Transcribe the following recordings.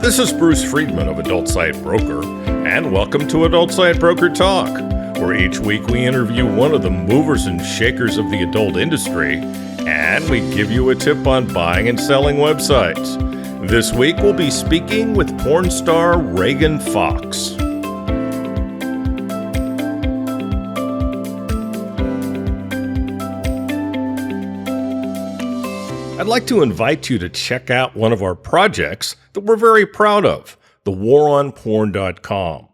This is Bruce Friedman of Adult Site Broker, and welcome to Adult Site Broker Talk, where each week we interview one of the movers and shakers of the adult industry, and we give you a tip on buying and selling websites. This week we'll be speaking with porn star Reagan Foxx. I'd like to invite you to check out one of our projects that we're very proud of, thewaronporn.com.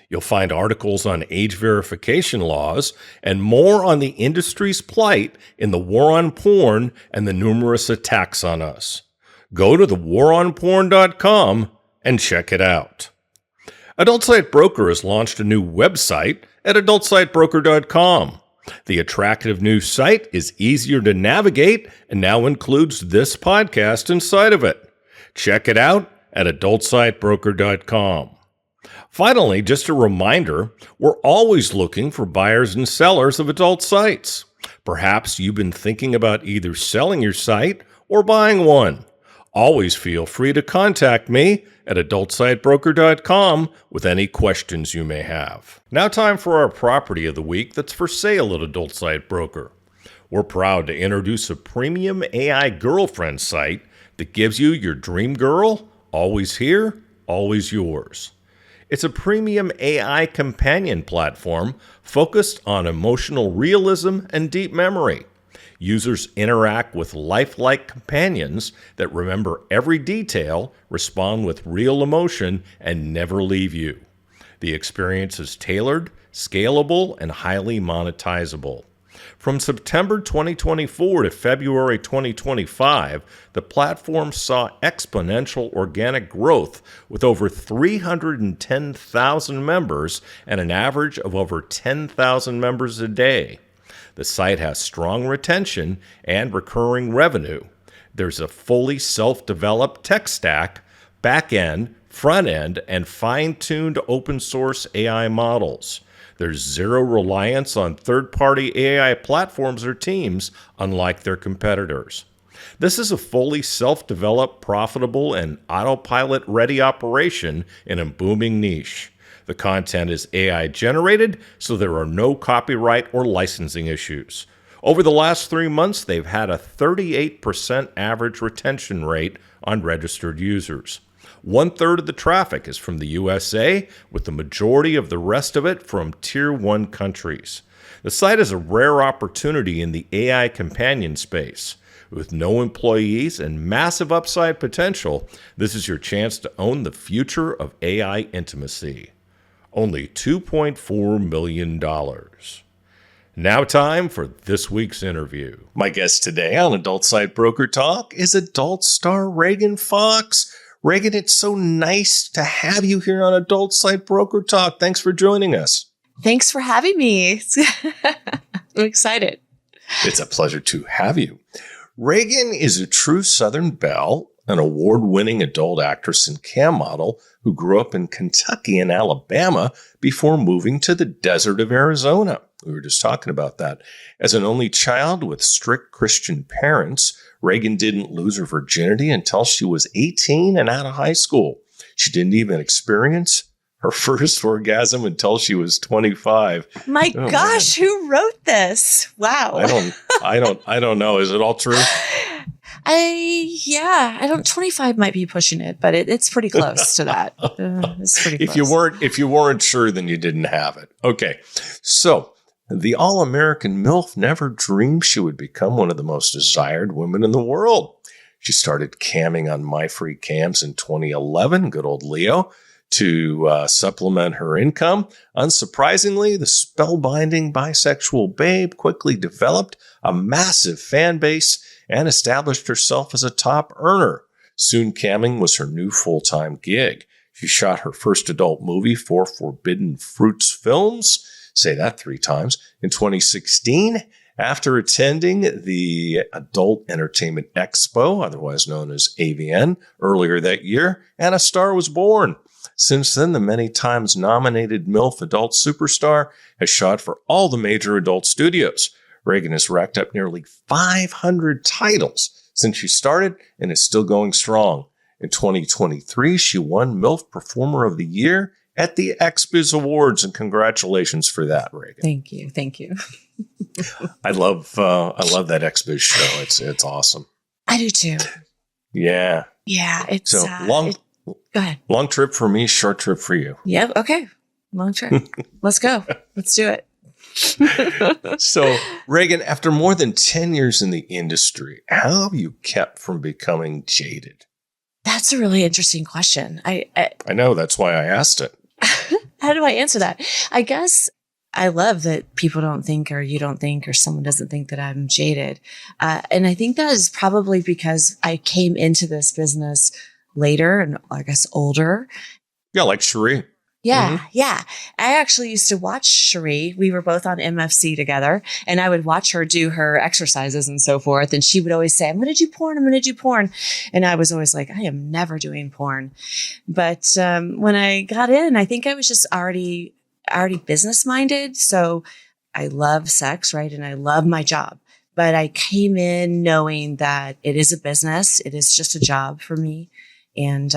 You'll find articles on age verification laws and more on the industry's plight in the war on porn and the numerous attacks on us. Go to thewaronporn.com and check it out. Adult Site Broker has launched a new website at adultsitebroker.com. The attractive new site is easier to navigate and now includes this podcast inside of it. Check it out at adultsitebroker.com. Finally, just a reminder, we're always looking for buyers and sellers of adult sites. Perhaps you've been thinking about either selling your site or buying one. Always feel free to contact me at adultsitebroker.com with any questions you may have. Now time for our property of the week that's for sale at Adult Site Broker. We're proud to introduce a premium AI girlfriend site that gives you your dream girl, always here, always yours. It's a premium AI companion platform focused on emotional realism and deep memory. Users interact with lifelike companions that remember every detail, respond with real emotion, and never leave you. The experience is tailored, scalable, and highly monetizable. From September 2024 to February 2025, the platform saw exponential organic growth with over 310,000 members and an average of over 10,000 members a day. The site has strong retention and recurring revenue. There's a fully self-developed tech stack, back-end, front-end, and fine-tuned open-source AI models. There's zero reliance on third-party AI platforms or teams, unlike their competitors. This is a fully self-developed, profitable, and autopilot-ready operation in a booming niche. The content is AI generated, so there are no copyright or licensing issues. Over the last 3 months, they've had a 38% average retention rate on registered users. 1/3 of the traffic is from the USA, with the majority of the rest of it from Tier 1 countries. The site is a rare opportunity in the AI companion space. With no employees and massive upside potential, this is your chance to own the future of AI intimacy. Only $2.4 million. Now time for this week's interview. My guest today on Adult Site Broker Talk is adult star Reagan Foxx. Reagan, it's so nice to have you here on Adult Site Broker Talk. Thanks for joining us. Thanks for having me. I'm excited. It's a pleasure to have you. Reagan is a true Southern Belle, an award-winning adult actress and cam model who grew up in Kentucky and Alabama before moving to the desert of Arizona. We were just talking about that. As an only child with strict Christian parents, Reagan didn't lose her virginity until she was 18 and out of high school. She didn't even experience her first orgasm until she was 25. My gosh, man. Who wrote this? Wow. I don't know. Is it all true? 25 might be pushing it, but it's pretty close to that. It's pretty close. If you weren't sure, then you didn't have it. Okay. So the All-American MILF never dreamed she would become one of the most desired women in the world. She started camming on MyFreeCams in 2011, good old Leo, to supplement her income. Unsurprisingly, the spellbinding bisexual babe quickly developed a massive fan base and established herself as a top earner. Soon camming was her new full-time gig. She shot her first adult movie for Forbidden Fruits Films, say that 3 times, in 2016. After attending the Adult Entertainment Expo, otherwise known as AVN, earlier that year, and a star was born. Since then, the many times nominated MILF adult superstar has shot for all the major adult studios. Reagan has racked up nearly 500 titles since she started and is still going strong. In 2023, she won MILF Performer of the Year at the XBiz Awards, and congratulations for that, Reagan. Thank you. Thank you. I love that XBiz show. It's awesome. I do too. Yeah. Yeah. It's so go ahead. Long trip for me, short trip for you. Yep. Okay. Long trip. Let's go. Let's do it. So, Reagan, after more than 10 years in the industry, how have you kept from becoming jaded? That's a really interesting question. I know. That's why I asked it. How do I answer that? I guess I love that people don't think, or you don't think, or someone doesn't think that I'm jaded. And I think that is probably because I came into this business later and I guess older. Yeah, like Cherie. Yeah, yeah. I actually used to watch Cherie. We were both on MFC together, and I would watch her do her exercises and so forth. And she would always say, I'm going to do porn. I'm going to do porn. And I was always like, I am never doing porn. But when I got in, I think I was just already business minded. So I love sex, right? And I love my job. But I came in knowing that it is a business. It is just a job for me. And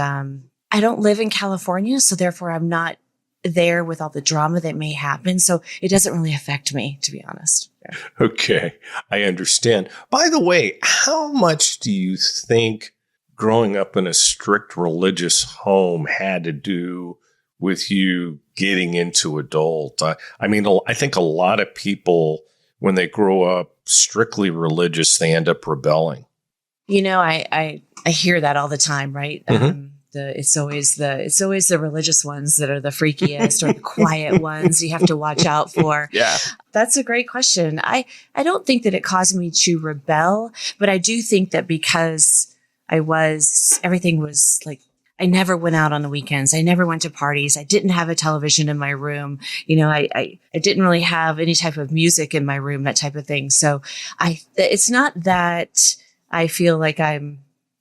I don't live in California, so therefore I'm not there with all the drama that may happen. So it doesn't really affect me, to be honest. Yeah. Okay, I understand. By the way, how much do you think growing up in a strict religious home had to do with you getting into adult? I mean, I think a lot of people, when they grow up strictly religious, they end up rebelling. You know, I hear that all the time, right? Mm-hmm. It's always the religious ones that are the freakiest or the quiet ones you have to watch out for. Yeah. That's a great question. I don't think that it caused me to rebel, but I do think that because everything was like, I never went out on the weekends. I never went to parties. I didn't have a television in my room. You know, I didn't really have any type of music in my room, that type of thing. So it's not that I feel like I'm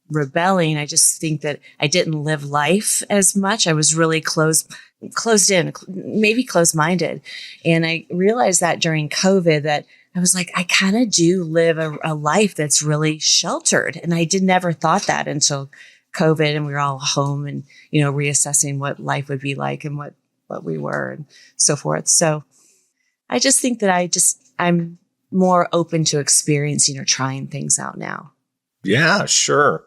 rebelling. I just think that I didn't live life as much. I was really closed in, maybe closed-minded. And I realized that during COVID that I was like, I kind of do live a life that's really sheltered. And I never thought that until COVID and we were all home and, you know, reassessing what life would be like and what we were and so forth. So I just think that I'm more open to experiencing or trying things out now. Yeah, sure.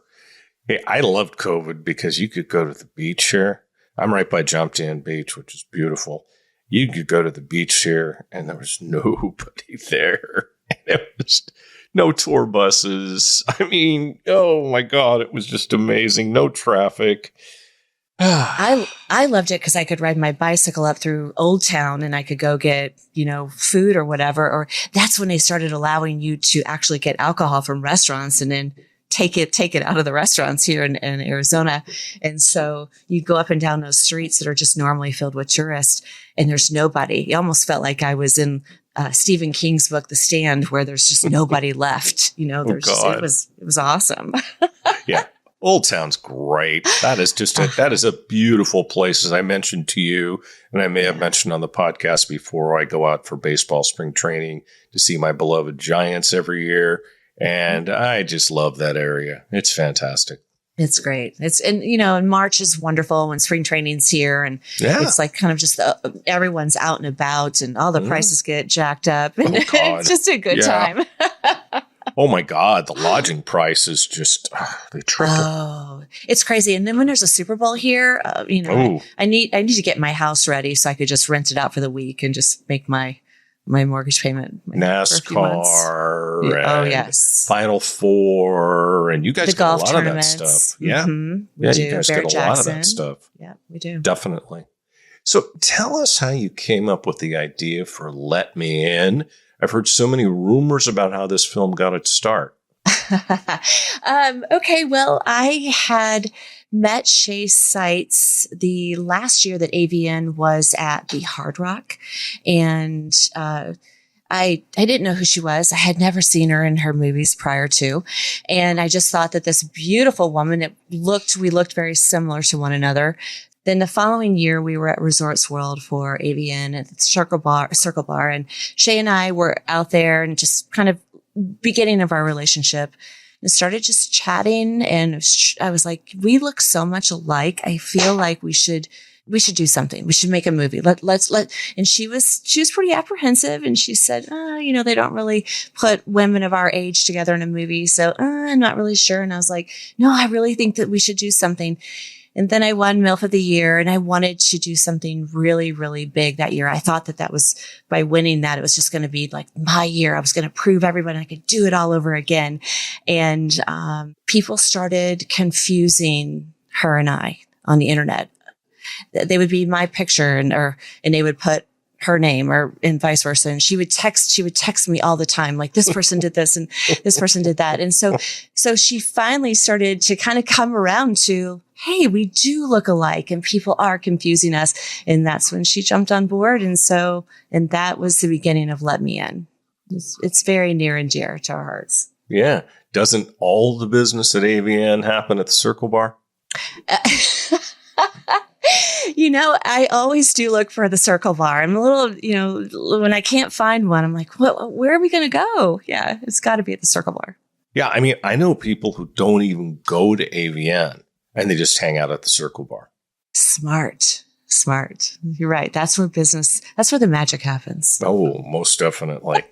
Hey, I loved COVID because you could go to the beach here. I'm right by Jump Dan Beach, which is beautiful. You could go to the beach here and there was nobody there. And it was no tour buses. I mean, oh my God, it was just amazing. No traffic. I loved it because I could ride my bicycle up through Old Town and I could go get, you know, food or whatever. Or that's when they started allowing you to actually get alcohol from restaurants and then take it out of the restaurants here in Arizona. And so you go up and down those streets that are just normally filled with tourists and there's nobody. It almost felt like I was in Stephen King's book, The Stand, where there's just nobody left. You know, it was awesome. Yeah. Old Town's great. That is a beautiful place, as I mentioned to you, and I may have mentioned on the podcast before. I go out for baseball spring training to see my beloved Giants every year, and I just love that area. It's fantastic. It's great. And March is wonderful when spring training's here, and it's like kind of just everyone's out and about, and all the prices get jacked up, and it's just a good time. Oh my God, the lodging prices just, they triple. Oh, it's crazy. And then when there's a Super Bowl here, I need to get my house ready so I could just rent it out for the week and just make my mortgage payment. NASCAR. Oh, yes. Final Four. And you guys get a lot of that stuff. Yeah. Mm-hmm. We do. You guys Barrett get a Jackson. lot of that stuff. Yeah, we do. Definitely. So tell us how you came up with the idea for Let Me In. I've heard so many rumors about how this film got its start. Okay, well, I had met Shay Seitz the last year that AVN was at the Hard Rock, and I didn't know who she was. I had never seen her in her movies prior to, and I just thought that this beautiful woman, we looked very similar to one another. Then the following year, we were at Resorts World for AVN at the Circle Bar, and Shay and I were out there and just kind of beginning of our relationship. and started just chatting. And I was like, we look so much alike. I feel like we should do something. We should make a movie. Let's. And she was pretty apprehensive. And she said, they don't really put women of our age together in a movie. So I'm not really sure. And I was like, no, I really think that we should do something. And then I won MILF of the Year, and I wanted to do something really, really big that year. I thought that was, by winning that, it was just going to be like my year. I was going to prove everybody I could do it all over again. And people started confusing her and I on the internet. They would be my picture and they would put her name and vice versa. And she would text me all the time, like, this person did this and this person did that. And so she finally started to kind of come around to, hey, we do look alike and people are confusing us. And that's when she jumped on board. And that was the beginning of Let Me In. It's very near and dear to our hearts. Yeah. Doesn't all the business at AVN happen at the Circle Bar? I always do look for the Circle Bar. I'm a little, when I can't find one, I'm like, where are we going to go? Yeah, it's got to be at the Circle Bar. Yeah, I mean, I know people who don't even go to AVN and they just hang out at the Circle Bar. Smart. You're right. That's where the magic happens. Oh, most definitely.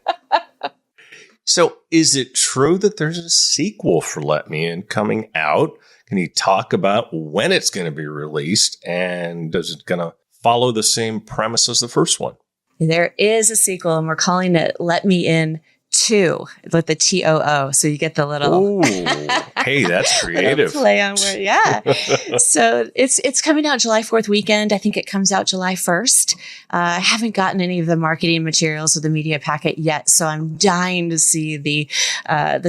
So is it true that there's a sequel for Let Me In coming out? Can you talk about when it's going to be released, and is it going to follow the same premise as the first one? There is a sequel, and we're calling it Let Me In 2 with the TOO. So you get the little. Oh, hey, that's creative. Play on word. Yeah. So it's coming out July 4th weekend. I think it comes out July 1st. I haven't gotten any of the marketing materials or the media packet yet. So I'm dying to see the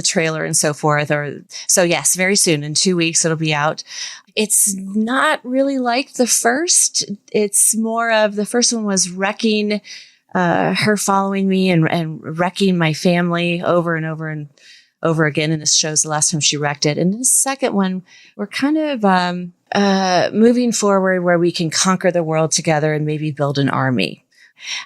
trailer and so forth. So yes, very soon, in 2 weeks, it'll be out. It's not really like the first. It's more of, the first one was wrecking her following me and wrecking my family over and over and over again. And this shows the last time she wrecked it. And the second one, we're kind of moving forward where we can conquer the world together and maybe build an army.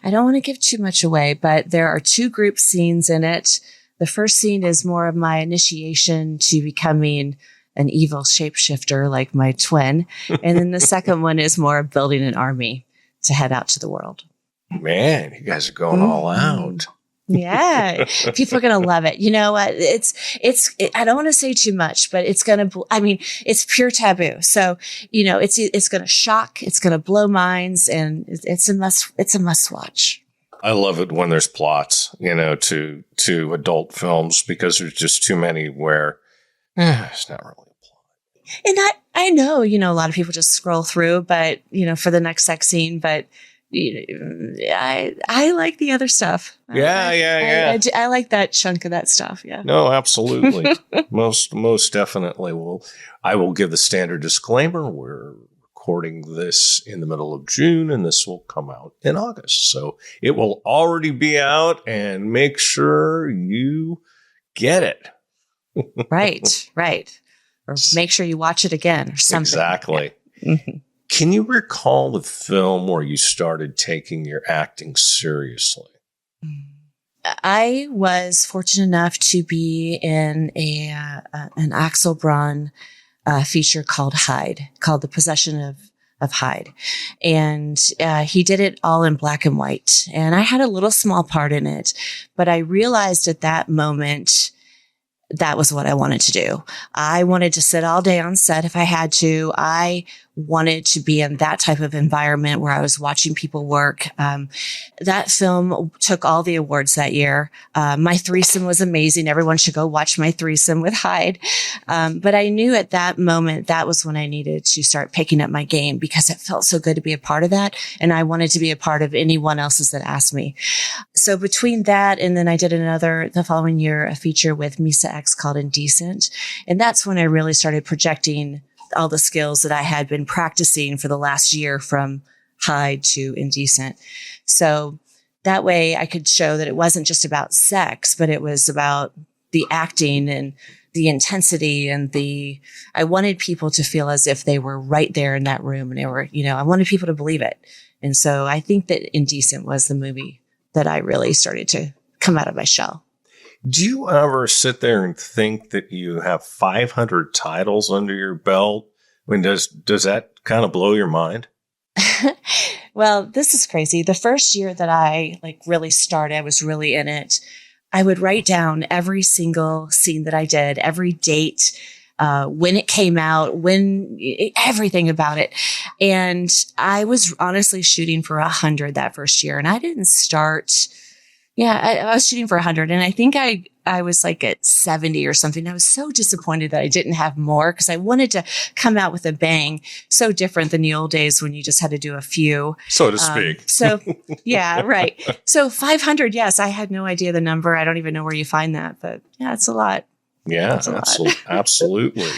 I don't want to give too much away, but there are 2 group scenes in it. The first scene is more of my initiation to becoming an evil shapeshifter like my twin. And then the second one is more of building an army to head out to the world. Man, you guys are going all out. Yeah. People are going to love it. You know what? I don't want to say too much, but it's it's pure taboo. So, it's going to shock, it's going to blow minds, and it's a must watch. I love it when there's plots, to adult films, because there's just too many where it's not really a plot. And I know, a lot of people just scroll through, but, for the next sex scene, but I like the other stuff. Yeah. I like that chunk of that stuff. Yeah. No, absolutely. most definitely. Well, I will give the standard disclaimer. We're recording this in the middle of June, and this will come out in August. So it will already be out, and make sure you get it. Right. Or make sure you watch it again or something. Exactly. Yeah. Mm-hmm. Can you recall the film where you started taking your acting seriously? I was fortunate enough to be in an Axel Braun feature called The Possession of Hyde. And he did it all in black and white. And I had a little small part in it, but I realized at that moment that was what I wanted to do. I wanted to sit all day on set if I had to. I wanted to be in that type of environment where I was watching people work. That film took all the awards that year. My threesome was amazing. Everyone should go watch my threesome with Hyde. But I knew at that moment that was when I needed to start picking up my game, because it felt so good to be a part of that. And I wanted to be a part of anyone else's that asked me. So between that, and then I did the following year, a feature with Misa X called Indecent. And that's when I really started projecting all the skills that I had been practicing for the last year from Hyde to Indecent. So that way I could show that it wasn't just about sex, but it was about the acting and the intensity and I wanted people to feel as if they were right there in that room, and they were, I wanted people to believe it. And so I think that Indecent was the movie that I really started to come out of my shell. Do you ever sit there and think that you have 500 titles under your belt? I mean, does that kind of blow your mind? Well, this is crazy. The first year that I really started, I was really in it. I would write down every single scene that I did, every date, when it came out, everything about it. And I was honestly shooting for 100 that first year. And I didn't start. Yeah, I was shooting for 100. And I think I was at 70 or something. I was so disappointed that I didn't have more because I wanted to come out with a bang. So different than the old days when you just had to do a few. So to speak. So, yeah, right. So 500, yes, I had no idea the number. I don't even know where you find that. But yeah, it's a lot. Yeah, absolutely.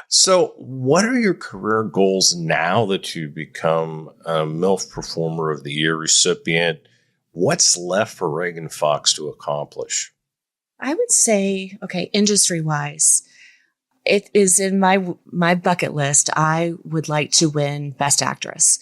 So what are your career goals now that you've become a MILF Performer of the Year recipient? What's left for Reagan Fox to accomplish? I would say, industry-wise, it is in my bucket list. I would like to win Best Actress.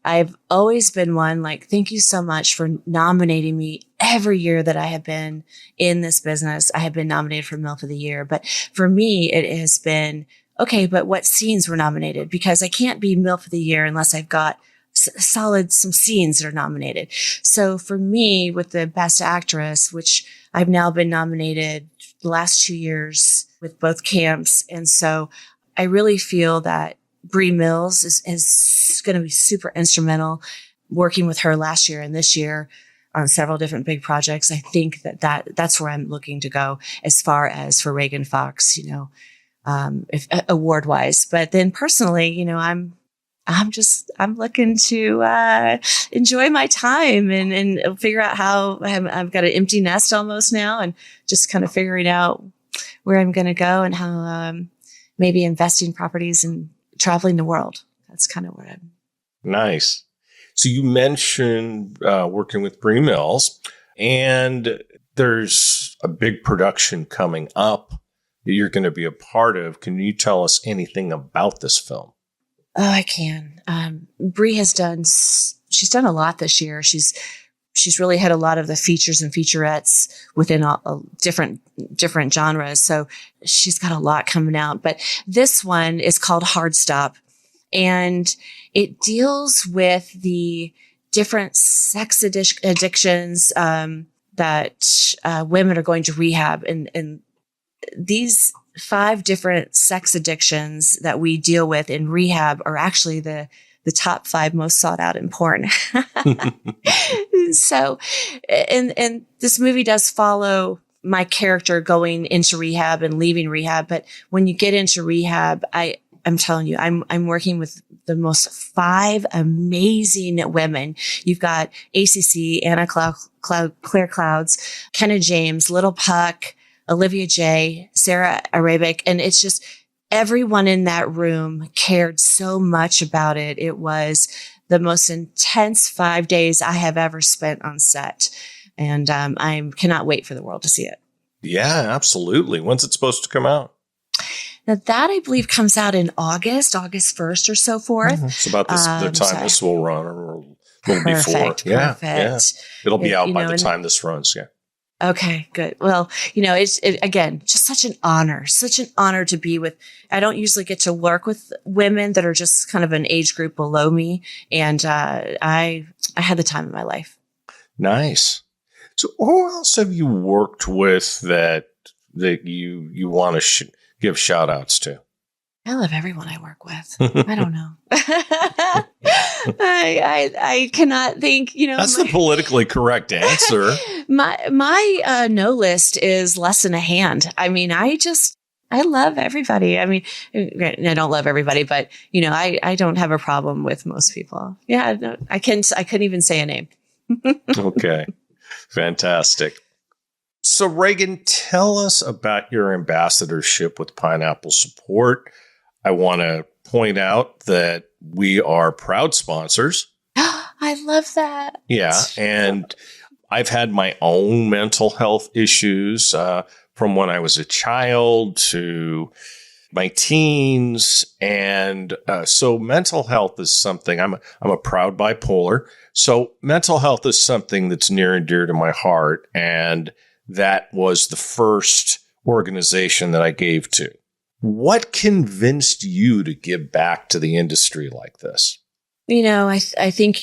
I've always been one, thank you so much for nominating me every year that I have been in this business. I have been nominated for MILF of the Year. But for me, it has been, okay, but what scenes were nominated? Because I can't be MILF of the Year unless I've got some scenes that are nominated. So for me, with the Best Actress, which I've now been nominated the last 2 years with both camps. And so I really feel that Bree Mills is going to be super instrumental, working with her last year and this year on several different big projects. I think that's where I'm looking to go as far as for Reagan Fox, if award wise. But then personally, I'm looking to enjoy my time and figure out how I've got an empty nest almost now, and just kind of figuring out where I'm going to go and how maybe investing properties and traveling the world. That's kind of where I'm. Nice. So you mentioned working with Bree Mills, and there's a big production coming up that you're going to be a part of. Can you tell us anything about this film? Oh, I can. Bree she's done a lot this year. She's really had a lot of the features and featurettes within different genres. So she's got a lot coming out, but this one is called Hard Stop, and it deals with the different sex addictions, that, women are going to rehab, and these 5 different sex addictions that we deal with in rehab are actually the top 5 most sought out in porn. So, and this movie does follow my character going into rehab and leaving rehab. But when you get into rehab, I'm telling you, I'm working with the most 5 amazing women. You've got ACC, Anna Claire Clouds, Kenna James, Little Puck, Olivia J, Sarah Arabic. And it's just everyone in that room cared so much about it. It was the most intense 5 days I have ever spent on set. And I cannot wait for the world to see it. Yeah, absolutely. When's it supposed to come out? Now that I believe comes out in August 1st or so forth. Mm-hmm. It's about the time this will run, or a little before. Yeah. It'll be out by the time this runs. Yeah. Okay, good. Well, it's again, just such an honor to be with. I don't usually get to work with women that are just kind of an age group below me. And I had the time of my life. Nice. So who else have you worked with that you want to give shout outs to? I love everyone I work with. I don't know. I cannot think, That's the politically correct answer. My no list is less than a hand. I mean, I love everybody. I mean, I don't love everybody, but I don't have a problem with most people. Yeah, no, I couldn't even say a name. Okay. Fantastic. So Reagan, tell us about your ambassadorship with Pineapple Support. I want to point out that we are proud sponsors. I love that. Yeah. And I've had my own mental health issues from when I was a child to my teens. And so mental health is something I'm a proud bipolar. So mental health is something that's near and dear to my heart. And that was the first organization that I gave to. What convinced you to give back to the industry like this? I think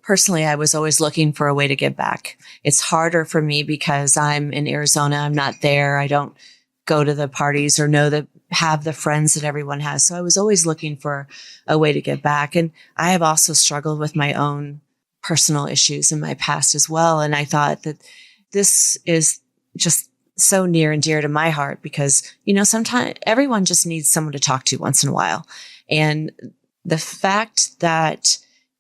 personally, I was always looking for a way to give back. It's harder for me because I'm in Arizona. I'm not there. I don't go to the parties or have the friends that everyone has. So I was always looking for a way to give back. And I have also struggled with my own personal issues in my past as well. And I thought that this is just so near and dear to my heart because, sometimes everyone just needs someone to talk to once in a while. And the fact that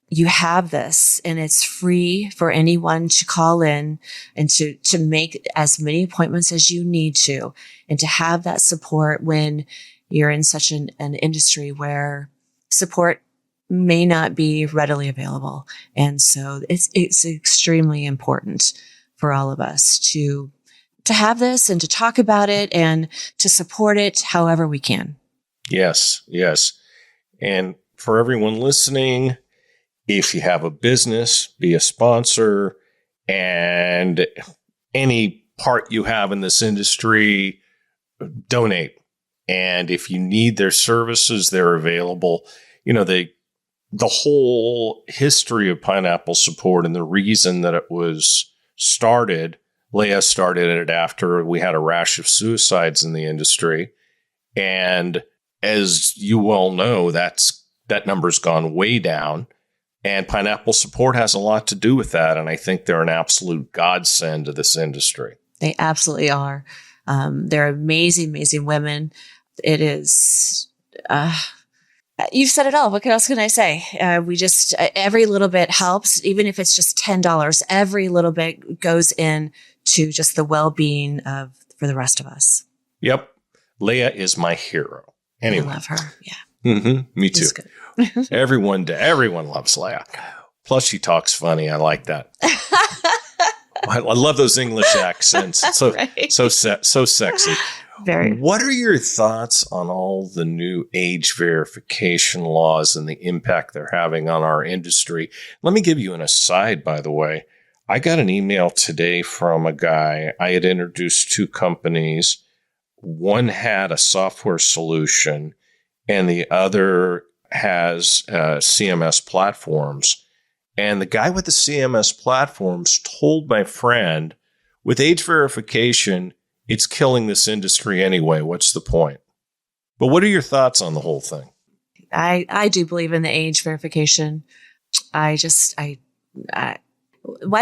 you have this and it's free for anyone to call in and to make as many appointments as you need to, and to have that support when you're in such an industry where support may not be readily available. And so it's extremely important for all of us to have this and to talk about it and to support it however we can. Yes. And for everyone listening, if you have a business, be a sponsor, and any part you have in this industry, donate. And if you need their services, they're available. The whole history of Pineapple Support and the reason that it was started, Leah started it after we had a rash of suicides in the industry. And as you well know, that number's gone way down. And Pineapple Support has a lot to do with that. And I think they're an absolute godsend to this industry. They absolutely are. They're amazing, amazing women. It is, you've said it all. What else can I say? We just, every little bit helps. Even if it's just $10, every little bit goes in to just the well-being for the rest of us. Yep. Leah is my hero. Anyway. I love her. Yeah. Mm-hmm. Me too. She's good. Everyone loves Leah. Plus she talks funny. I like that. I love those English accents. It's so sexy. Very. What are your thoughts on all the new age verification laws and the impact they're having on our industry? Let me give you an aside, by the way. I got an email today from a guy. I had introduced two companies. One had a software solution and the other has CMS platforms. And the guy with the CMS platforms told my friend, with age verification, it's killing this industry anyway. What's the point? But what are your thoughts on the whole thing? I do believe in the age verification. Why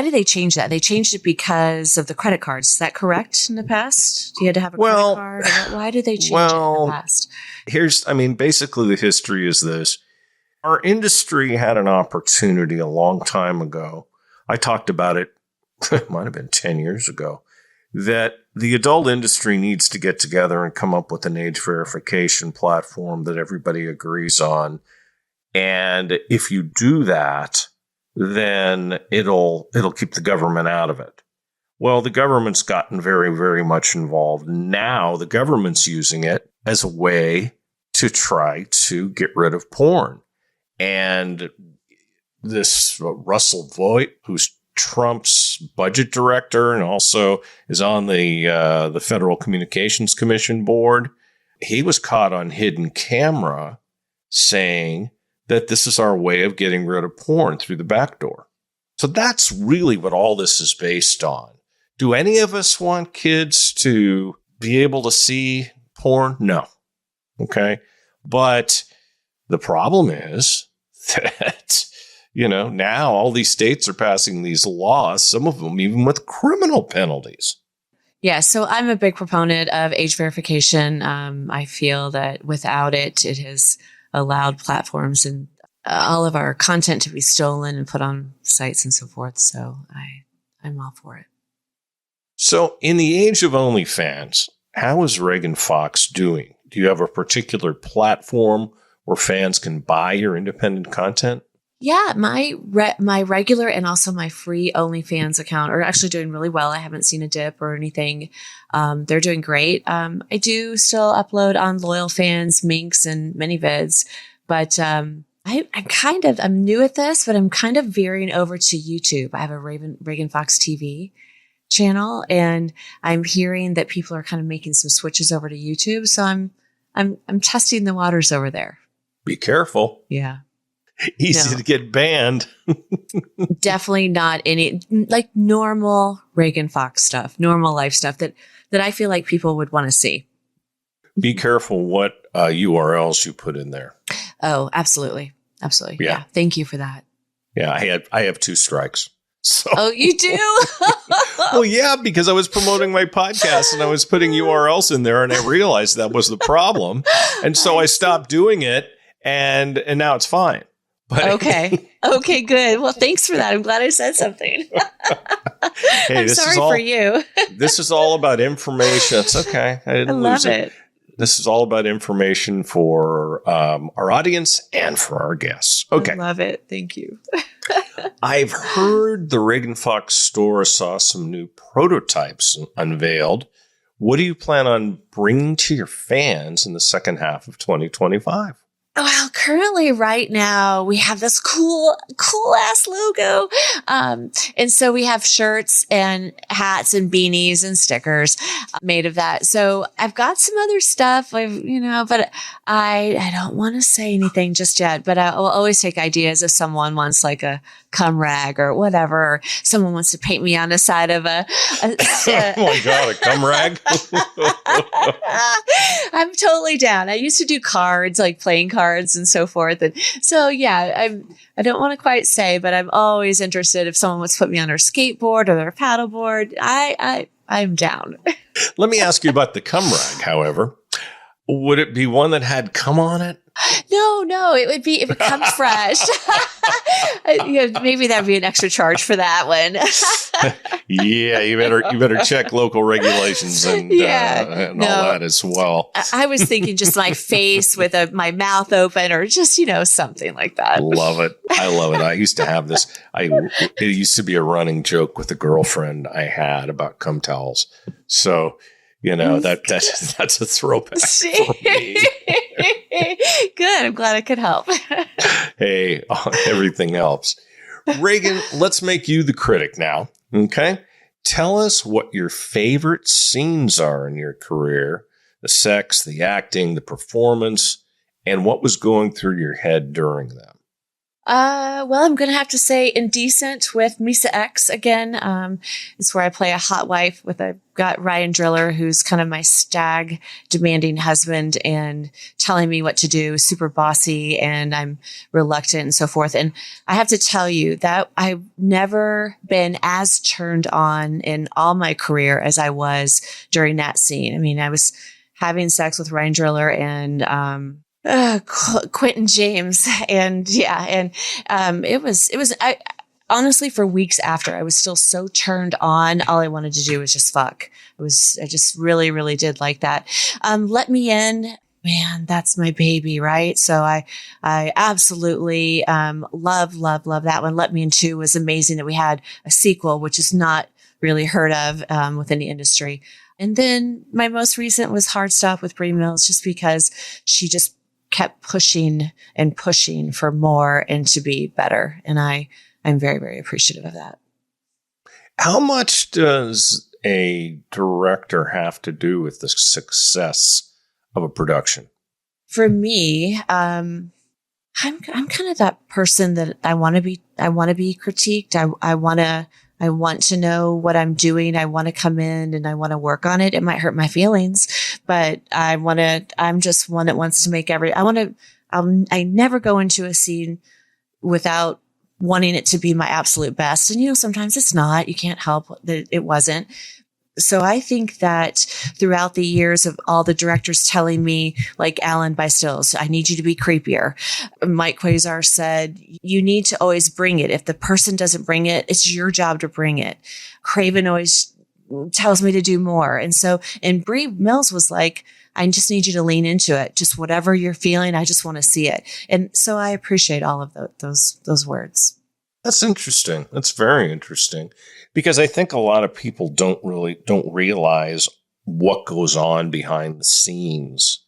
did they change that? They changed it because of the credit cards. Is that correct in the past? You had to have a credit card? Why did they change it in the past? Basically the history is this. Our industry had an opportunity a long time ago. I talked about it, it might have been 10 years ago, that the adult industry needs to get together and come up with an age verification platform that everybody agrees on. And if you do that, then it'll keep the government out of it. Well, the government's gotten very, very much involved. Now the government's using it as a way to try to get rid of porn. And this Russell Voigt, who's Trump's budget director and also is on the Federal Communications Commission board, he was caught on hidden camera saying that this is our way of getting rid of porn through the back door. So that's really what all this is based on. Do any of us want kids to be able to see porn? No. Okay. But the problem is that, now all these states are passing these laws, some of them even with criminal penalties. Yeah, so I'm a big proponent of age verification. I feel that without it, it has allowed platforms and all of our content to be stolen and put on sites and so forth. So I'm all for it. So in the age of OnlyFans, how is Reagan Fox doing? Do you have a particular platform where fans can buy your independent content? Yeah, my regular and also my free OnlyFans account are actually doing really well. I haven't seen a dip or anything. They're doing great. I do still upload on Loyal Fans, Minx, and ManyVids, but I'm new at this, but I'm kind of veering over to YouTube. I have a Reagan Fox TV, channel, and I'm hearing that people are kind of making some switches over to YouTube. So I'm testing the waters over there. Be careful. Yeah. Easy to get banned. Definitely not any like normal Reagan Fox stuff, normal life stuff that I feel like people would want to see. Be careful what URLs you put in there. Oh, absolutely. Absolutely. Yeah. Thank you for that. Yeah. I have 2 strikes. So. Oh, you do? Well, yeah, because I was promoting my podcast and I was putting URLs in there and I realized that was the problem. And so I stopped doing it and now it's fine. But okay. Okay, good. Well, thanks for that. I'm glad I said something. Hey, I'm sorry for you. This is all about information. It's okay. I didn't lose it. This is all about information for our audience and for our guests. Okay. I love it. Thank you. I've heard the Reagan Fox store saw some new prototypes unveiled. What do you plan on bringing to your fans in the second half of 2025? Well, currently right now we have this cool ass logo. And so we have shirts and hats and beanies and stickers made of that. So I've got some other stuff, but I don't want to say anything just yet, but I will always take ideas if someone wants like a cum rag or whatever, or someone wants to paint me on the side of a oh my God, a cum rag. I'm totally down. I used to do cards, like playing cards and so forth. And so, yeah, I don't want to quite say, but I'm always interested if someone wants to put me on their skateboard or their paddleboard. I'm down. Let me ask you about the cum rag, however. Would it be one that had cum on it? No, it would be if it comes fresh. Maybe that'd be an extra charge for that one. Yeah, you better check local regulations and all that as well. I was thinking just my face with my mouth open, or just something like that. Love it. I love it. I used to have this. It used to be a running joke with a girlfriend I had about cum towels. So. That's a throwback for me. Good. I'm glad I could help. Hey, everything helps. Reagan, let's make you the critic now. Okay. Tell us what your favorite scenes are in your career, the sex, the acting, the performance, and what was going through your head during them. Well, I'm going to have to say Indecent with Misa X again. It's where I play a hot wife I've got Ryan Driller, who's kind of my stag demanding husband and telling me what to do, super bossy, and I'm reluctant and so forth. And I have to tell you that I've never been as turned on in all my career as I was during that scene. I mean, I was having sex with Ryan Driller and, Quentin James. And it was, I honestly, for weeks after, I was still so turned on. All I wanted to do was just fuck. I just really, really did like that. Let Me In, man, that's my baby, right? So I absolutely, love that one. Let Me In 2 was amazing that we had a sequel, which is not really heard of, within the industry. And then my most recent was Hard Stop with Bree Mills, just because she just kept pushing and pushing for more and to be better. And I'm very, very appreciative of that. How much does a director have to do with the success of a production? For me, I'm kind of that person that I want to be critiqued. I want to know what I'm doing. I want to come in and I want to work on it. It might hurt my feelings, but I'm just one that wants to make I never go into a scene without wanting it to be my absolute best. And, sometimes it's not, you can't help that it wasn't. So I think that throughout the years of all the directors telling me, like Alan Bystills, I need you to be creepier. Mike Quasar said, you need to always bring it. If the person doesn't bring it, it's your job to bring it. Craven always tells me to do more. And Bree Mills was like, I just need you to lean into it. Just whatever you're feeling, I just want to see it. And so I appreciate all of those words. That's interesting. That's very interesting. Because I think a lot of people don't realize what goes on behind the scenes.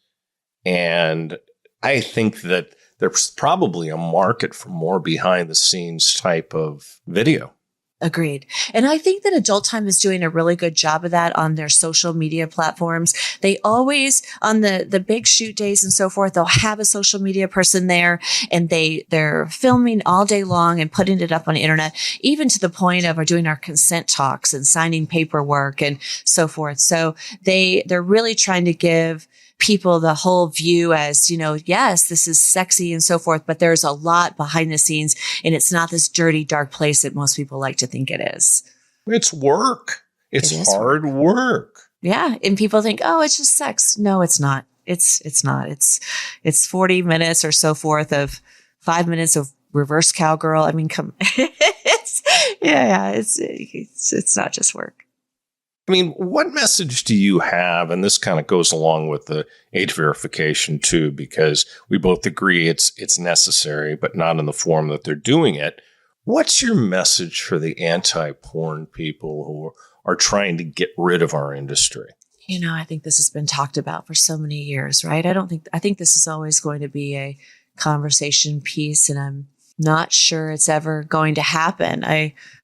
And I think that there's probably a market for more behind the scenes type of video. Agreed. And I think that Adult Time is doing a really good job of that on their social media platforms. They always, on the big shoot days and so forth, they'll have a social media person there, and they're filming all day long and putting it up on the internet, even to the point of doing our consent talks and signing paperwork and so forth. So they're really trying to give people the whole view as, yes, this is sexy and so forth, but there's a lot behind the scenes, and it's not this dirty, dark place that most people like to think it is. It's work. It's hard work. Yeah. And people think, oh, it's just sex. No, it's not. It's not. It's 40 minutes or so forth of 5 minutes of reverse cowgirl. I mean, come, it's not just work. I mean, what message do you have? And this kind of goes along with the age verification too, because we both agree it's necessary, but not in the form that they're doing it. What's your message for the anti-porn people who are trying to get rid of our industry? I think this has been talked about for so many years, right? I think this is always going to be a conversation piece, and I'm not sure it's ever going to happen.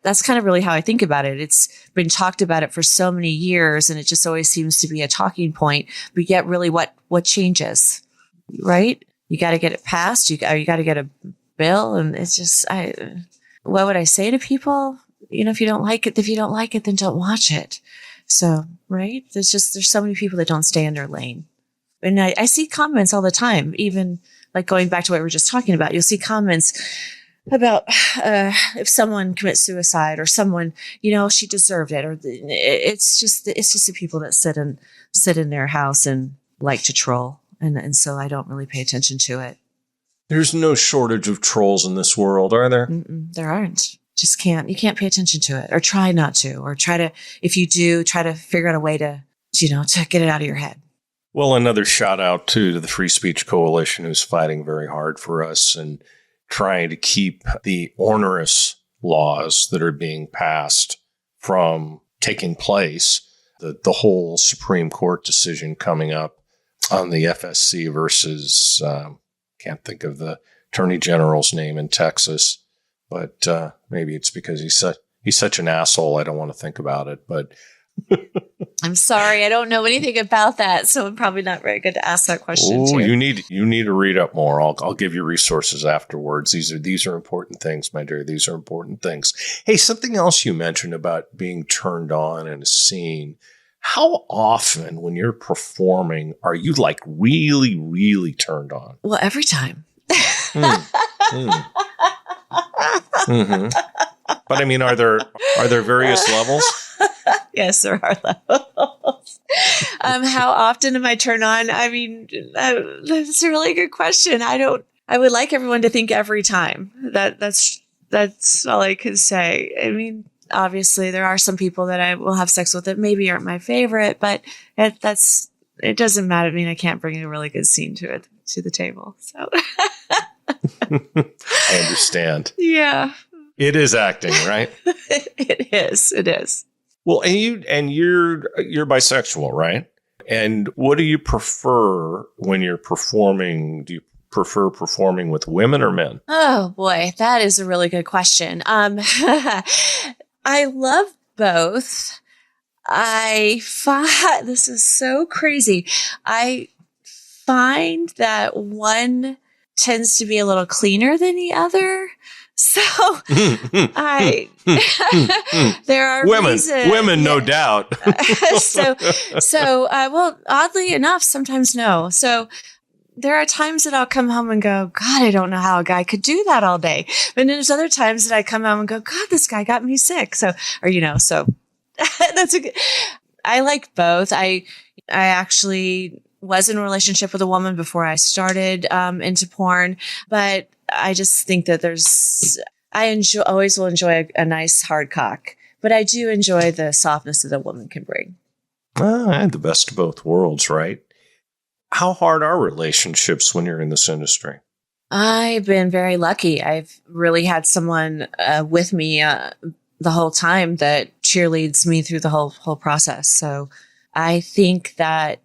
That's kind of really how I think about it. It's been talked about it for so many years, and it just always seems to be a talking point. But yet really what changes, right? You got to get it passed. You got to get a bill. And it's just, what would I say to people? If you don't like it, then don't watch it. So, right. There's so many people that don't stay in their lane. And I see comments all the time, even like going back to what we were just talking about. You'll see comments about if someone commits suicide, or someone, she deserved it, or it's just the people that sit in their house and like to troll, and so I don't really pay attention to it. There's no shortage of trolls in this world, are there? There aren't. You can't pay attention to it, or try not to, or if you do, try to figure out a way to get it out of your head. Well, another shout out to the Free Speech Coalition, who's fighting very hard for us and trying to keep the onerous laws that are being passed from taking place. The whole Supreme Court decision coming up on the FSC versus, can't think of the Attorney General's name in Texas, but maybe it's because he's such an asshole. I don't want to think about it, but I'm sorry, I don't know anything about that, so I'm probably not very good to ask that question. Oh, you need to read up more. I'll give you resources afterwards. These are important things, my dear. These are important things. Hey, something else you mentioned about being turned on in a scene. How often, when you're performing, are you like really, really turned on? Well, every time. Mm-hmm. But I mean, are there various levels? Yes, there are levels. How often am I turned on? I mean, that's a really good question. I would like everyone to think every time. That's all I can say. I mean, obviously there are some people that I will have sex with that maybe aren't my favorite, but it doesn't matter. I mean, I can't bring a really good scene to the table. So I understand. Yeah. It is acting, right? It is. Well, and you're bisexual, right? And what do you prefer when you're performing? Do you prefer performing with women or men? Oh boy, that is a really good question. I love both. This is so crazy. I find that one tends to be a little cleaner than the other. So there are women, no doubt. Well, oddly enough, sometimes no. So there are times that I'll come home and go, God, I don't know how a guy could do that all day. But then there's other times that I come home and go, God, this guy got me sick. So that's I like both. I actually was in a relationship with a woman before I started into porn, but I just think that always will enjoy a nice hard cock, but I do enjoy the softness that a woman can bring. I had the best of both worlds, right? How hard are relationships when you're in this industry? I've been very lucky. I've really had someone with me the whole time that cheerleads me through the whole process. So I think that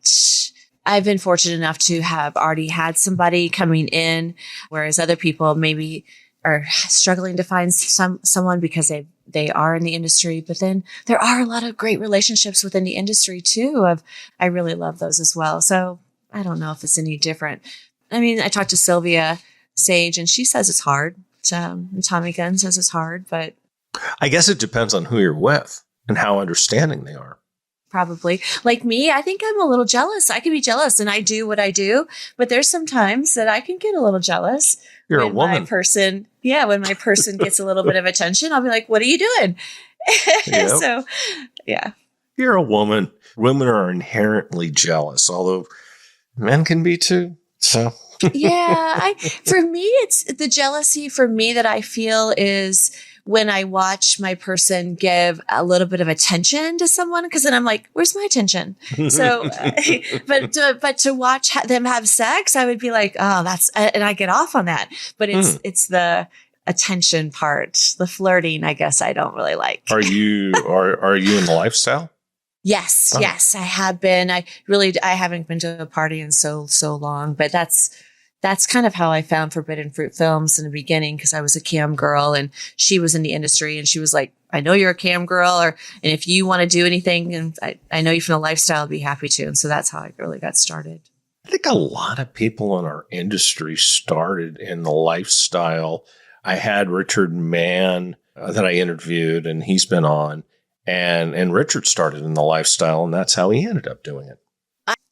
I've been fortunate enough to have already had somebody coming in, whereas other people maybe are struggling to find someone because they are in the industry, but then there are a lot of great relationships within the industry too. I really love those as well. So I don't know if it's any different. I mean, I talked to Sylvia Sage and she says it's hard. And Tommy Gunn says it's hard, but I guess it depends on who you're with and how understanding they are. Probably. Like me, I think I'm a little jealous. I can be jealous and I do what I do, but there's some times that I can get a little jealous. You're when a woman. When my person gets a little bit of attention, I'll be like, what are you doing? Yep. So, yeah. You're a woman. Women are inherently jealous, although men can be too. So, Yeah. For me, it's the jealousy for me that I feel is when I watch my person give a little bit of attention to someone, because then I'm like, where's my attention? So, but to watch them have sex, I would be like, oh, and I get off on that. But it's the attention part, the flirting, I guess I don't really like. Are you in the lifestyle? Yes, Oh. yes, I have been. I haven't been to a party in so long, but that's kind of how I found Forbidden Fruit Films in the beginning, because I was a cam girl and she was in the industry and she was like, I know you're a cam girl, and if you want to do anything, and I know you from the lifestyle, I'd be happy to. And so that's how I really got started. I think a lot of people in our industry started in the lifestyle. I had Richard Mann that I interviewed, and he's been on, and Richard started in the lifestyle, and that's how he ended up doing it.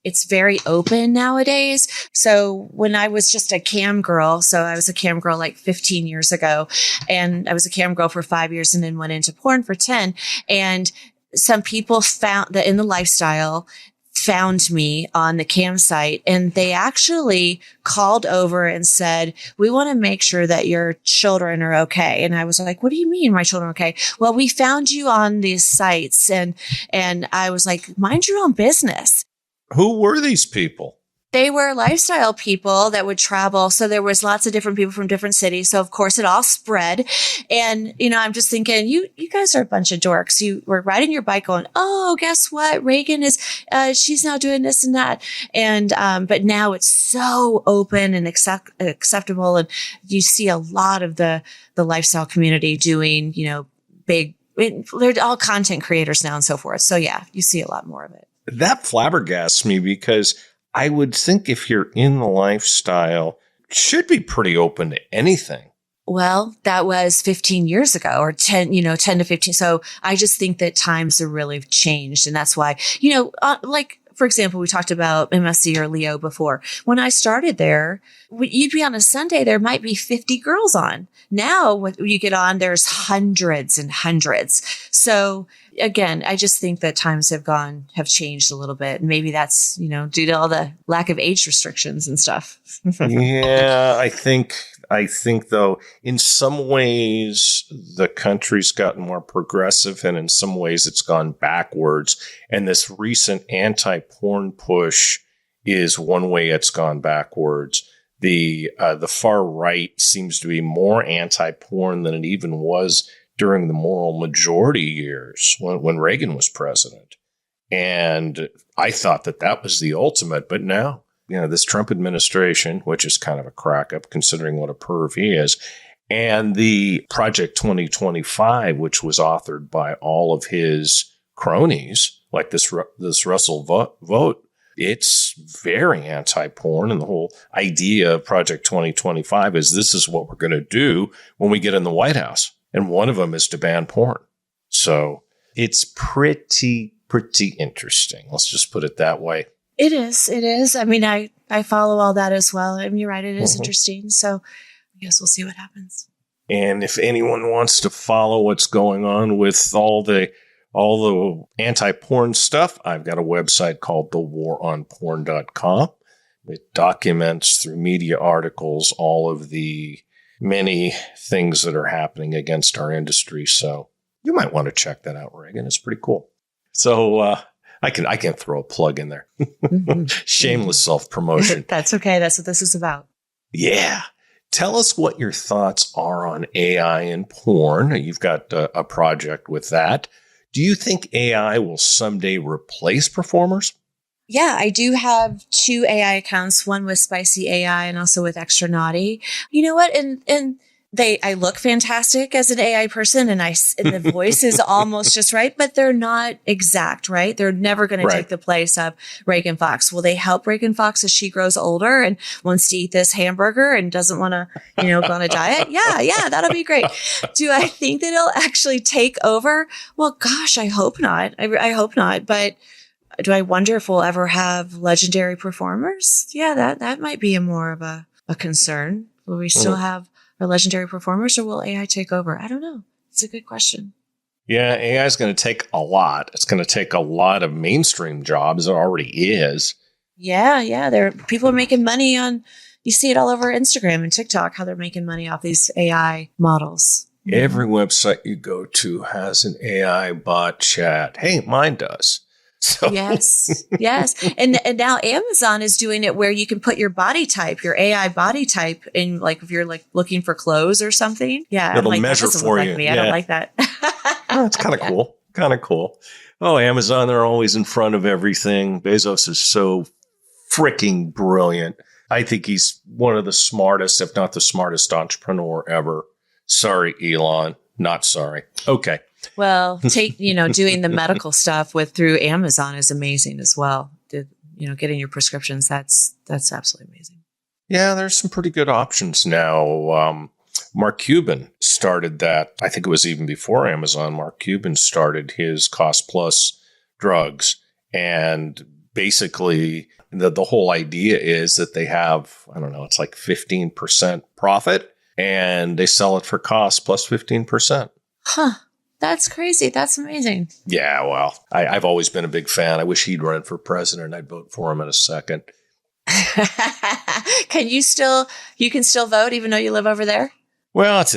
It's very open nowadays. So when I was just a cam girl, so I was a cam girl like 15 years ago, and I was a cam girl for 5 years and then went into porn for 10. And some people found that in the lifestyle found me on the cam site, and they actually called over and said, we want to make sure that your children are okay. And I was like, what do you mean my children are okay? Well, we found you on these sites. And I was like, mind your own business. Who were these people? They were lifestyle people that would travel. So there was lots of different people from different cities. So of course it all spread. And, I'm just thinking, you guys are a bunch of dorks. You were riding your bike going, oh, guess what? Reagan is, she's now doing this and that. And, but now it's so open and acceptable. And you see a lot of the lifestyle community doing, they're all content creators now and so forth. So yeah, you see a lot more of it. That flabbergasts me, because I would think if you're in the lifestyle, it should be pretty open to anything. Well, that was 15 years ago, or 10 to 15. So I just think that times have really changed. And that's why, like, for example, we talked about MSC or Leo before. When I started there, you'd be on a Sunday, there might be 50 girls on. Now, when you get on, there's hundreds and hundreds. So again, I just think that times have changed a little bit. And maybe that's, due to all the lack of age restrictions and stuff. Yeah, I think though, in some ways, the country's gotten more progressive, and in some ways it's gone backwards. And this recent anti-porn push is one way it's gone backwards. The far right seems to be more anti-porn than it even was during the moral majority years when Reagan was president. And I thought that was the ultimate. But now, this Trump administration, which is kind of a crack up considering what a perv he is, and the Project 2025, which was authored by all of his cronies, like this Russell Vogt, it's very anti-porn. And the whole idea of Project 2025 is this is what we're going to do when we get in the White House. And one of them is to ban porn. So it's pretty interesting. Let's just put it that way. It is. I mean, I follow all that as well. I mean, you're right. It is interesting. So I guess we'll see what happens. And if anyone wants to follow what's going on with all the anti-porn stuff, I've got a website called thewaronporn.com. It documents through media articles all of the many things that are happening against our industry. So you might want to check that out, Reagan. It's pretty cool. So I can throw a plug in there. Shameless self-promotion. That's okay. That's what this is about. Yeah. Tell us what your thoughts are on AI and porn. You've got a project with that. Do you think AI will someday replace performers? Yeah, I do have 2 AI accounts, one with Spicy AI and also with Extra Naughty. You know what? And I look fantastic as an AI person, and the voice is almost just right, but they're not exact, right? They're never going to take the place of Reagan Fox. Will they help Reagan Fox as she grows older and wants to eat this hamburger and doesn't want to, go on a diet? Yeah, that'll be great. Do I think that it'll actually take over? Well, gosh, I hope not. I hope not. But do I wonder if we'll ever have legendary performers? Yeah, that might be more of a concern. Will we still have our legendary performers, or will AI take over? I don't know. It's a good question. Yeah, AI is going to take a lot. It's going to take a lot of mainstream jobs. It already is. Yeah. People are making money on, you see it all over Instagram and TikTok, how they're making money off these AI models. Every website you go to has an AI bot chat. Hey, mine does. So. Yes. And now Amazon is doing it where you can put your body type, your AI body type in, like, if you're like looking for clothes or something. Yeah. It'll measure for you. Like me. I don't like that. Oh, it's kind of cool. Kind of cool. Oh, Amazon, they're always in front of everything. Bezos is so freaking brilliant. I think he's one of the smartest, if not the smartest entrepreneur ever. Sorry, Elon. Not sorry. Okay. Well, doing the medical stuff through Amazon is amazing as well. Getting your prescriptions, that's absolutely amazing. Yeah, there's some pretty good options now. Mark Cuban started that. I think it was even before Amazon. Mark Cuban started his cost plus drugs. And basically, the whole idea is that they have, I don't know, it's like 15% profit, and they sell it for cost plus 15%. Huh. That's crazy. That's amazing. Yeah, well, I've always been a big fan. I wish he'd run for president. I'd vote for him in a second. You can still vote even though you live over there? Well, that's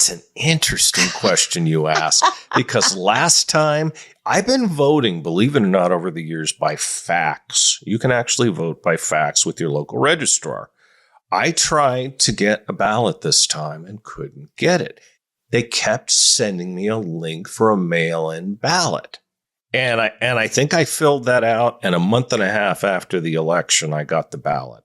an interesting question you ask, because last time I've been voting, believe it or not, over the years by fax. You can actually vote by fax with your local registrar. I tried to get a ballot this time and couldn't get it. They kept sending me a link for a mail-in ballot. And I think I filled that out, and a month and a half after the election, I got the ballot.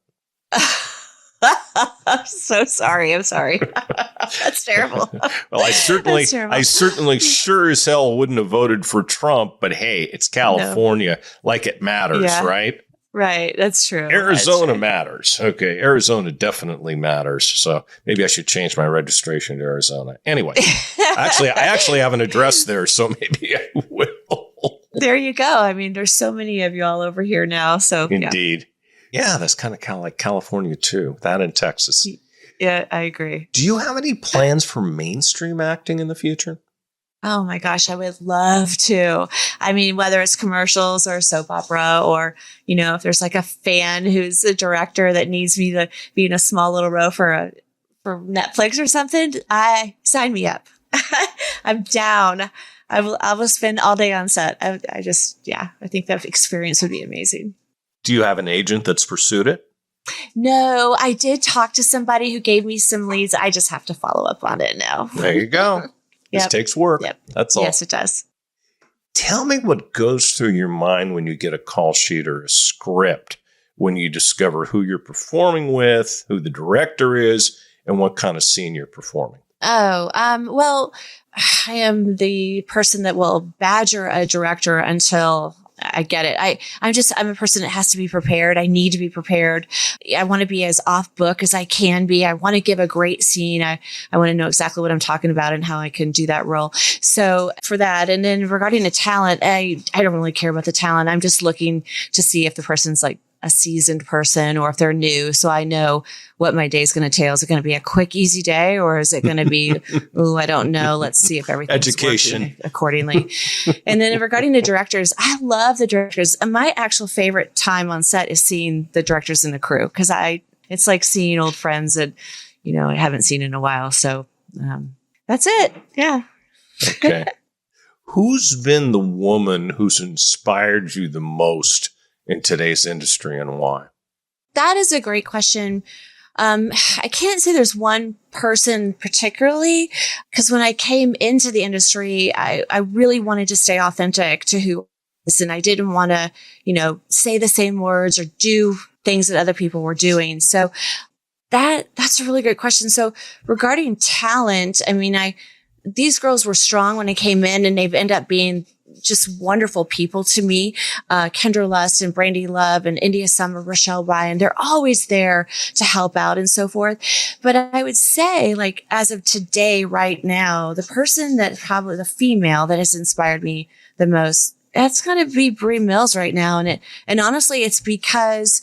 I'm so sorry. I'm sorry. That's terrible. Well, I certainly sure as hell wouldn't have voted for Trump, but hey, it's California. No. Like it matters, right? Right. That's true. Arizona matters. Okay. Arizona definitely matters. So maybe I should change my registration to Arizona. Anyway, I actually have an address there, so maybe I will. There you go. I mean, there's so many of you all over here now. So indeed. Yeah, that's kind of like California too. That in Texas. Yeah, I agree. Do you have any plans for mainstream acting in the future? Oh my gosh, I would love to. I mean, whether it's commercials or soap opera, or, if there's like a fan who's a director that needs me to be in a small little role for Netflix or something, sign me up. I'm down. I will spend all day on set. I think that experience would be amazing. Do you have an agent that's pursued it? No, I did talk to somebody who gave me some leads. I just have to follow up on it now. There you go. This takes work. Yep. That's all. Yes, it does. Tell me what goes through your mind when you get a call sheet or a script, when you discover who you're performing with, who the director is, and what kind of scene you're performing. Oh, well, I am the person that will badger a director until I get it. I'm a person that has to be prepared. I need to be prepared. I want to be as off book as I can be. I want to give a great scene. I want to know exactly what I'm talking about and how I can do that role. So for that, and then regarding the talent, I don't really care about the talent. I'm just looking to see if the person's like a seasoned person or if they're new. So I know what my day is going to entail. Is it going to be a quick, easy day, or is it going to be, I don't know. Let's see if everything's working accordingly. And then regarding the directors, I love the directors. My actual favorite time on set is seeing the directors and the crew, because it's like seeing old friends that, I haven't seen in a while. So that's it. Yeah. Okay. Who's been the woman who's inspired you the most in today's industry, and why? That is a great question. I can't say there's one person particularly, because when I came into the industry, I really wanted to stay authentic to who I was, and I didn't want to, say the same words or do things that other people were doing. So That's a really great question. So regarding talent, I mean, these girls were strong when I came in, and they've ended up being just wonderful people to me. Kendra Lust and Brandy Love and India Summer, Rochelle Ryan, they're always there to help out and so forth. But I would say, like, as of today, right now, the person that probably the female that has inspired me the most, that's going to be Bree Mills right now. And honestly, it's because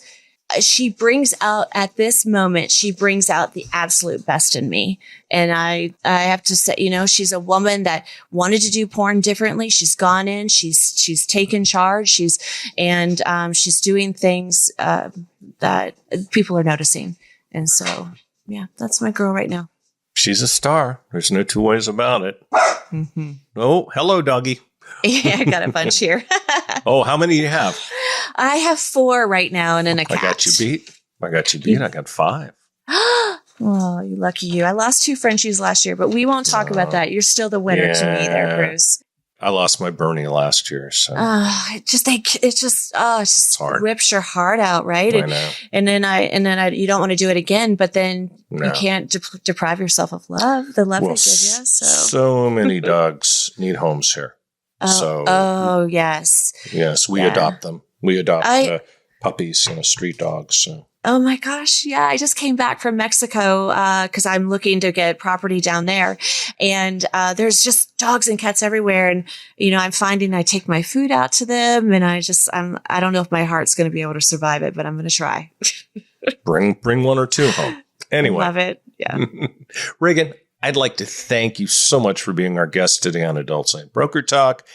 she brings out, at this moment, she brings out the absolute best in me. And I have to say, she's a woman that wanted to do porn differently. She's gone in, she's taken charge. She's doing things, that people are noticing. And so, yeah, that's my girl right now. She's a star. There's no two ways about it. Mm-hmm. Oh, hello, doggy. Yeah, I got a bunch here. Oh, how many do you have? I have 4 right now, and then a cat. I got you beat. I got 5. Oh, you lucky you. I lost 2 Frenchies last year, but we won't talk about that. You're still the winner to me there, Bruce. I lost my Bernie last year, so it just rips your heart out, right? I know. And then you don't want to do it again, but then you can't deprive yourself of love, the love they give you. So many dogs need homes here. Yes. Yes, we adopt them. We adopt puppies, street dogs. So. Oh my gosh. Yeah. I just came back from Mexico, cause I'm looking to get property down there, and, there's just dogs and cats everywhere. And, I'm finding I take my food out to them, and I don't know if my heart's going to be able to survive it, but I'm going to try. Bring 1 or 2 home. Anyway. Love it. Yeah. Reagan, I'd like to thank you so much for being our guest today on Adult Site Broker Talk.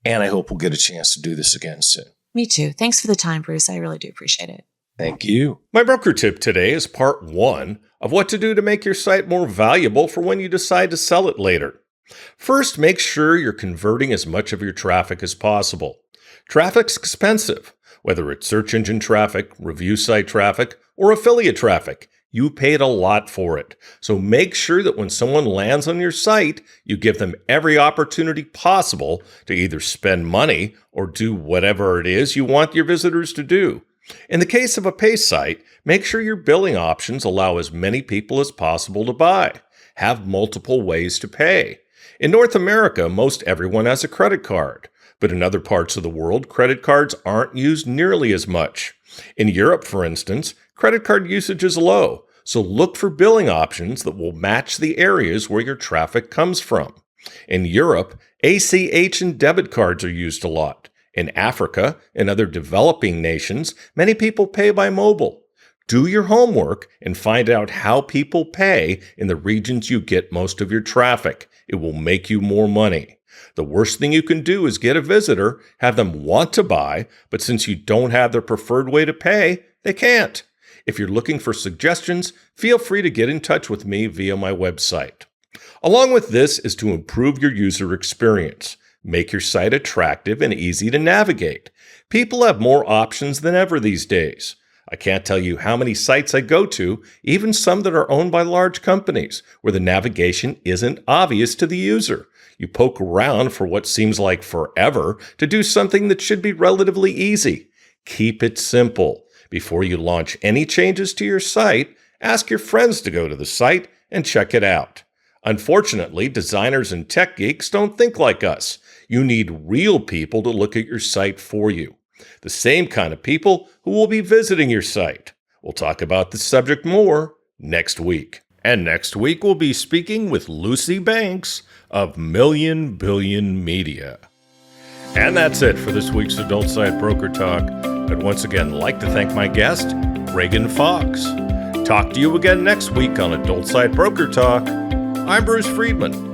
And I hope we'll get a chance to do this again soon. Me too. Thanks for the time, Bruce. I really do appreciate it. Thank you. My broker tip today is part 1 of what to do to make your site more valuable for when you decide to sell it later. First, make sure you're converting as much of your traffic as possible. Traffic's expensive, whether it's search engine traffic, review site traffic, or affiliate traffic. You paid a lot for it. So make sure that when someone lands on your site, you give them every opportunity possible to either spend money or do whatever it is you want your visitors to do. In the case of a pay site, make sure your billing options allow as many people as possible to buy. Have multiple ways to pay. In North America, most everyone has a credit card. But in other parts of the world, credit cards aren't used nearly as much. In Europe, for instance, credit card usage is low, so look for billing options that will match the areas where your traffic comes from. In Europe, ACH and debit cards are used a lot. In Africa and other developing nations, many people pay by mobile. Do your homework and find out how people pay in the regions you get most of your traffic. It will make you more money. The worst thing you can do is get a visitor, have them want to buy, but since you don't have their preferred way to pay, they can't. If you're looking for suggestions, feel free to get in touch with me via my website. Along with this is to improve your user experience. Make your site attractive and easy to navigate. People have more options than ever these days. I can't tell you how many sites I go to, even some that are owned by large companies, where the navigation isn't obvious to the user. You poke around for what seems like forever to do something that should be relatively easy. Keep it simple. Before you launch any changes to your site, ask your friends to go to the site and check it out. Unfortunately, designers and tech geeks don't think like us. You need real people to look at your site for you. The same kind of people who will be visiting your site. We'll talk about this subject more next week. And next week we'll be speaking with Lucy Banks of Million Billion Media. And that's it for this week's Adult Site Broker Talk. I'd once again like to thank my guest, Reagan Fox. Talk to you again next week on Adult Site Broker Talk. I'm Bruce Friedman.